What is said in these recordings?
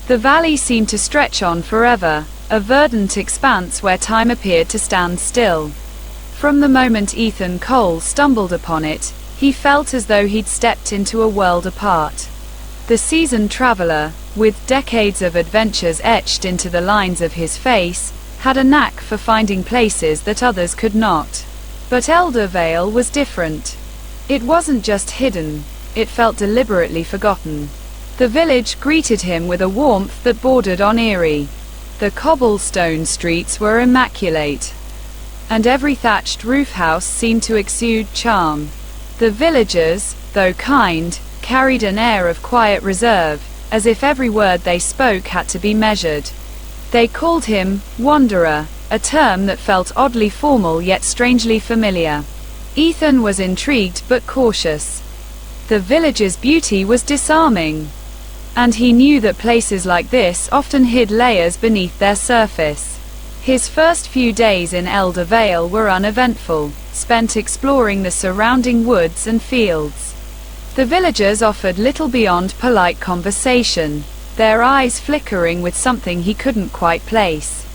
The valley seemed to stretch on forever, a verdant expanse where time appeared to stand still. From the moment Ethan Cole stumbled upon it, he felt as though he'd stepped into a world apart. The seasoned traveler, with decades of adventures etched into the lines of his face, had a knack for finding places that others could not. But Elder Vale was different. It wasn't just hidden, it felt deliberately forgotten. The village greeted him with a warmth that bordered on eerie. The cobblestone streets were immaculate, and every thatched roof house seemed to exude charm. The villagers, though kind, carried an air of quiet reserve, as if every word they spoke had to be measured. They called him Wanderer, a term that felt oddly formal yet strangely familiar. Ethan was intrigued but cautious. The village's beauty was disarming, and he knew that places like this often hid layers beneath their surface. His first few days in Elder Vale were uneventful, spent exploring the surrounding woods and fields. The villagers offered little beyond polite conversation, their eyes flickering with something he couldn't quite place.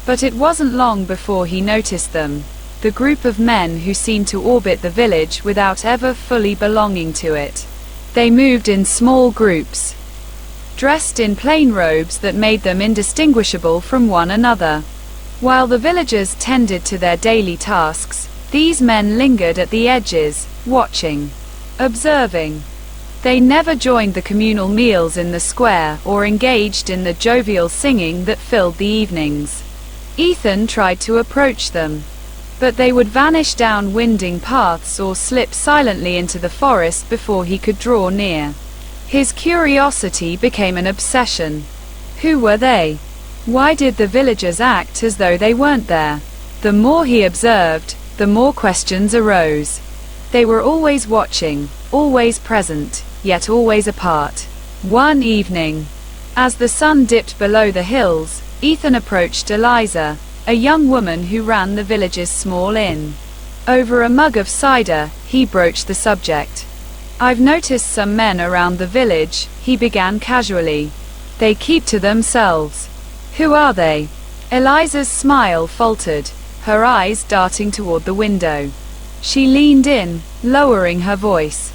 But it wasn't long before he noticed them, the group of men who seemed to orbit the village without ever fully belonging to it. They moved in small groups, dressed in plain robes that made them indistinguishable from one another. While the villagers tended to their daily tasks, these men lingered at the edges, watching, observing. They never joined the communal meals in the square, or engaged in the jovial singing that filled the evenings. Ethan tried to approach them, but they would vanish down winding paths or slip silently into the forest before he could draw near. His curiosity became an obsession. Who were they? Why did the villagers act as though they weren't there? The more he observed, the more questions arose. They were always watching, always present, yet always apart. One evening, as the sun dipped below the hills, Ethan approached Eliza, a young woman who ran the village's small inn. Over a mug of cider, he broached the subject. "I've noticed some men around the village," he began casually. "They keep to themselves." "Who are they?" Eliza's smile faltered, her eyes darting toward the window. She leaned in, lowering her voice.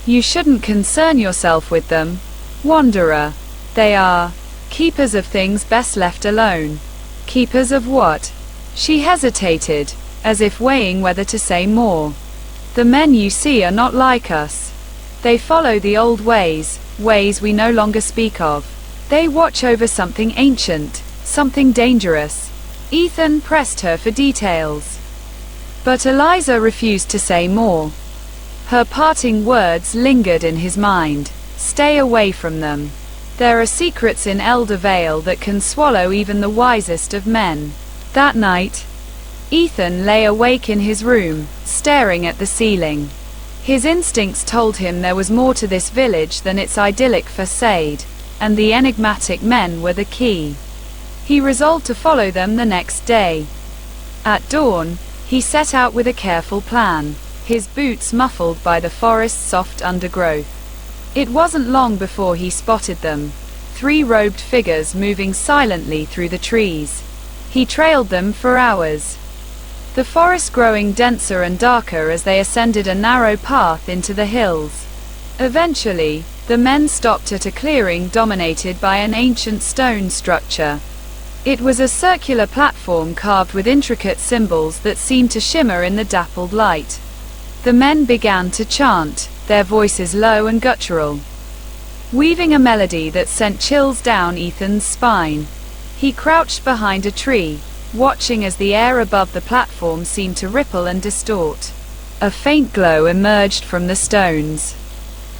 "You shouldn't concern yourself with them, Wanderer. They are keepers of things best left alone." "Keepers of what?" She hesitated, as if weighing whether to say more. "The men you see are not like us. They follow the old ways, ways we no longer speak of. They watch over something ancient, something dangerous." Ethan pressed her for details, but Eliza refused to say more. Her parting words lingered in his mind. "Stay away from them. There are secrets in Elder Vale that can swallow even the wisest of men." That night, Ethan lay awake in his room, staring at the ceiling. His instincts told him there was more to this village than its idyllic facade, and the enigmatic men were the key. He resolved to follow them the next day. At dawn, he set out with a careful plan, his boots muffled by the forest's soft undergrowth. It wasn't long before he spotted them, 3 robed figures moving silently through the trees. He trailed them for hours, the forest growing denser and darker as they ascended a narrow path into the hills. Eventually, the men stopped at a clearing dominated by an ancient stone structure. It was a circular platform carved with intricate symbols that seemed to shimmer in the dappled light. The men began to chant, their voices low and guttural, weaving a melody that sent chills down Ethan's spine. He crouched behind a tree, watching as the air above the platform seemed to ripple and distort. A faint glow emerged from the stones,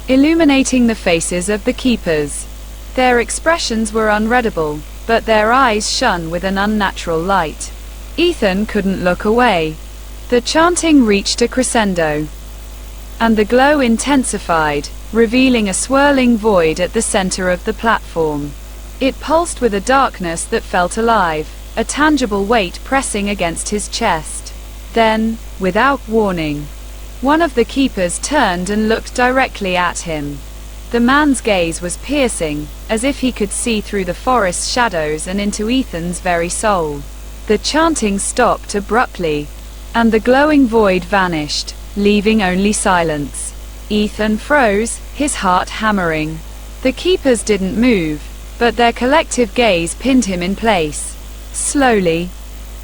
illuminating the faces of the keepers. Their expressions were unreadable, but their eyes shone with an unnatural light. Ethan couldn't look away. The chanting reached a crescendo, and the glow intensified, revealing a swirling void at the center of the platform. It pulsed with a darkness that felt alive, a tangible weight pressing against his chest. Then, without warning, one of the keepers turned and looked directly at him. The man's gaze was piercing, as if he could see through the forest's shadows and into Ethan's very soul. The chanting stopped abruptly, and the glowing void vanished, leaving only silence. Ethan froze, his heart hammering. The keepers didn't move, but their collective gaze pinned him in place. Slowly,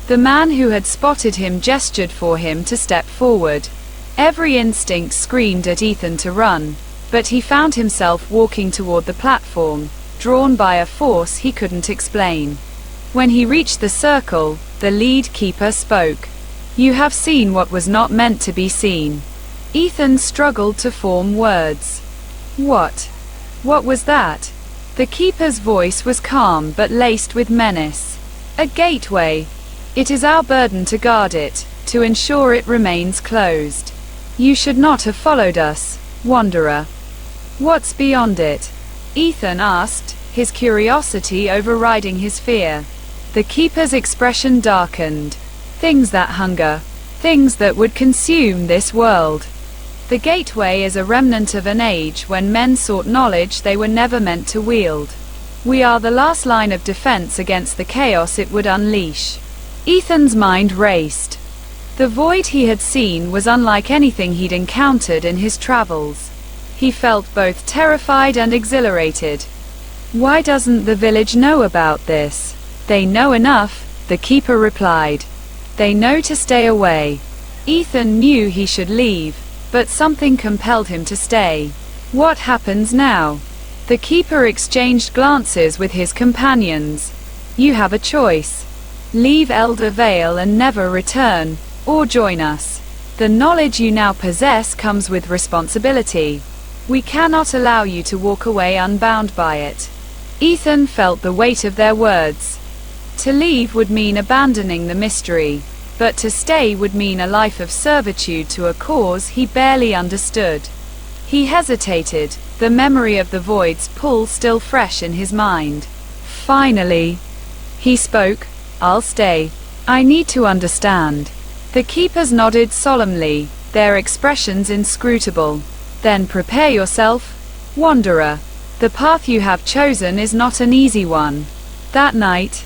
the man who had spotted him gestured for him to step forward. Every instinct screamed at Ethan to run, but he found himself walking toward the platform, drawn by a force he couldn't explain. When he reached the circle, the lead keeper spoke. "You have seen what was not meant to be seen." Ethan struggled to form words. What? What was that? The keeper's voice was calm but laced with menace. "A gateway. It is our burden to guard it, to ensure it remains closed. You should not have followed us, wanderer." "What's beyond it?" Ethan asked, his curiosity overriding his fear. The keeper's expression darkened. "Things that hunger. Things that would consume this world. The gateway is a remnant of an age when men sought knowledge they were never meant to wield. We are the last line of defense against the chaos it would unleash." Ethan's mind raced. The void he had seen was unlike anything he'd encountered in his travels. He felt both terrified and exhilarated. "Why doesn't the village know about this?" "They know enough," the keeper replied. "They know to stay away." Ethan knew he should leave, but something compelled him to stay. What happens now? The keeper exchanged glances with his companions. "You have a choice. Leave Elder Vale and never return, or join us. The knowledge you now possess comes with responsibility. We cannot allow you to walk away unbound by it." Ethan felt the weight of their words. To leave would mean abandoning the mystery, but to stay would mean a life of servitude to a cause he barely understood. He hesitated, the memory of the void's pull still fresh in his mind. Finally, he spoke. "I'll stay. I need to understand." The keepers nodded solemnly, their expressions inscrutable. "Then prepare yourself, wanderer. The path you have chosen is not an easy one." That night,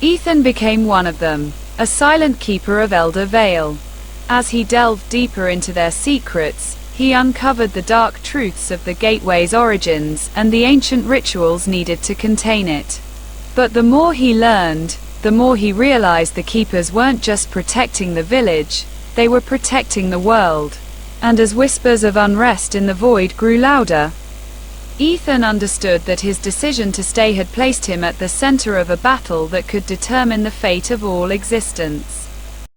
Ethan became one of them, a silent keeper of Elder Vale. As he delved deeper into their secrets, he uncovered the dark truths of the gateway's origins and the ancient rituals needed to contain it. But the more he learned, the more he realized the keepers weren't just protecting the village, they were protecting the world. And as whispers of unrest in the void grew louder, Ethan understood that his decision to stay had placed him at the center of a battle that could determine the fate of all existence.